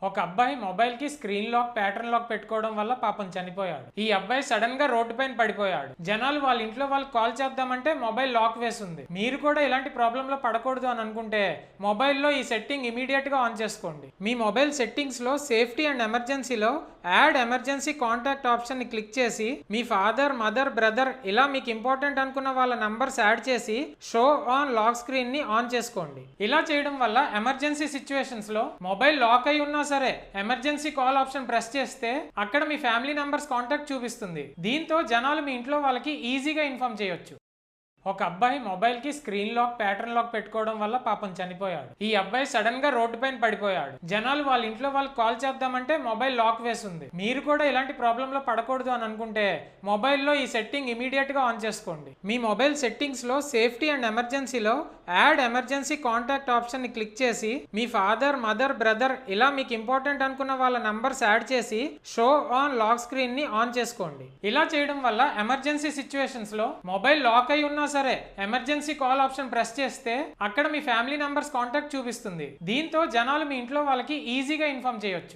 ఒక అబ్బాయి మొబైల్ కి స్క్రీన్ లాక్ ప్యాటర్న్ లాక్ పెట్టుకోవడం వల్ల పాపం చనిపోయాడు. ఈ అబ్బాయి సడన్ గా రోడ్డు పైన పడిపోయాడు. జనాలు వాళ్ళ ఇంట్లో వాళ్ళకి కాల్ చేద్దామంటే మొబైల్ లాక్ వేసింది. మీరు కూడా ఇలాంటి ప్రాబ్లం లో పడకూడదు అని అనుకుంటే మొబైల్లో ఈ సెట్టింగ్ ఇమీడియట్ గా ఆన్ చేసుకోండి. మీ మొబైల్ సెట్టింగ్స్ లో సేఫ్టీ అండ్ ఎమర్జెన్సీలో యాడ్ ఎమర్జెన్సీ కాంటాక్ట్ ఆప్షన్ ని క్లిక్ చేసి మీ ఫాదర్, మదర్, బ్రదర్ ఇలా మీకు ఇంపార్టెంట్ అనుకున్న వాళ్ళ నంబర్స్ యాడ్ చేసి షో ఆన్ లాక్ స్క్రీన్ ని ఆన్ చేసుకోండి. ఇలా చేయడం వల్ల ఎమర్జెన్సీ సిచ్యువేషన్స్ లో మొబైల్ లాక్ అయి ఉన్నా సరే ఎమర్జెన్సీ కాల్ ఆప్షన్ ప్రెస్ చేస్తే అక్కడ మీ ఫ్యామిలీ నంబర్స్ కాంటాక్ట్ చూపిస్తుంది. దీంతో జనాలు మీ ఇంట్లో వాళ్ళకి ఈజీగా ఇన్ఫార్మ్ చేయొచ్చు. ఒక అబ్బాయి మొబైల్ కి స్క్రీన్ లాక్ ప్యాటర్న్ లాక్ పెట్టుకోవడం వల్ల పాపం చనిపోయాడు. ఈ అబ్బాయి సడన్ గా రోడ్డు పైన పడిపోయాడు. జనాలు వాళ్ళ ఇంట్లో వాళ్ళకి కాల్ చేద్దామంటే మొబైల్ లాక్ వేసింది. మీరు కూడా ఇలాంటి ప్రాబ్లం లో పడకూడదు అని అనుకుంటే మొబైల్లో ఈ సెట్టింగ్ ఇమీడియట్ గా ఆన్ చేసుకోండి. మీ మొబైల్ సెట్టింగ్స్ లో సేఫ్టీ అండ్ ఎమర్జెన్సీలో యాడ్ ఎమర్జెన్సీ కాంటాక్ట్ ఆప్షన్ ని క్లిక్ చేసి మీ ఫాదర్, మదర్, బ్రదర్ ఇలా మీకు ఇంపార్టెంట్ అనుకున్న వాళ్ళ నంబర్స్ యాడ్ చేసి షో ఆన్ లాక్ స్క్రీన్ ని ఆన్ చేసుకోండి. ఇలా చేయడం వల్ల ఎమర్జెన్సీ సిచ్యువేషన్స్ లో మొబైల్ లాక్ అయి ఉన్నా సరే ఎమర్జెన్సీ కాల్ ఆప్షన్ ప్రెస్ చేస్తే అక్కడ మీ ఫ్యామిలీ నంబర్స్ కాంటాక్ట్ చూపిస్తుంది. దీంతో జనాలు మీ ఇంట్లో వాళ్ళకి ఈజీగా ఇన్ఫార్మ్ చేయొచ్చు.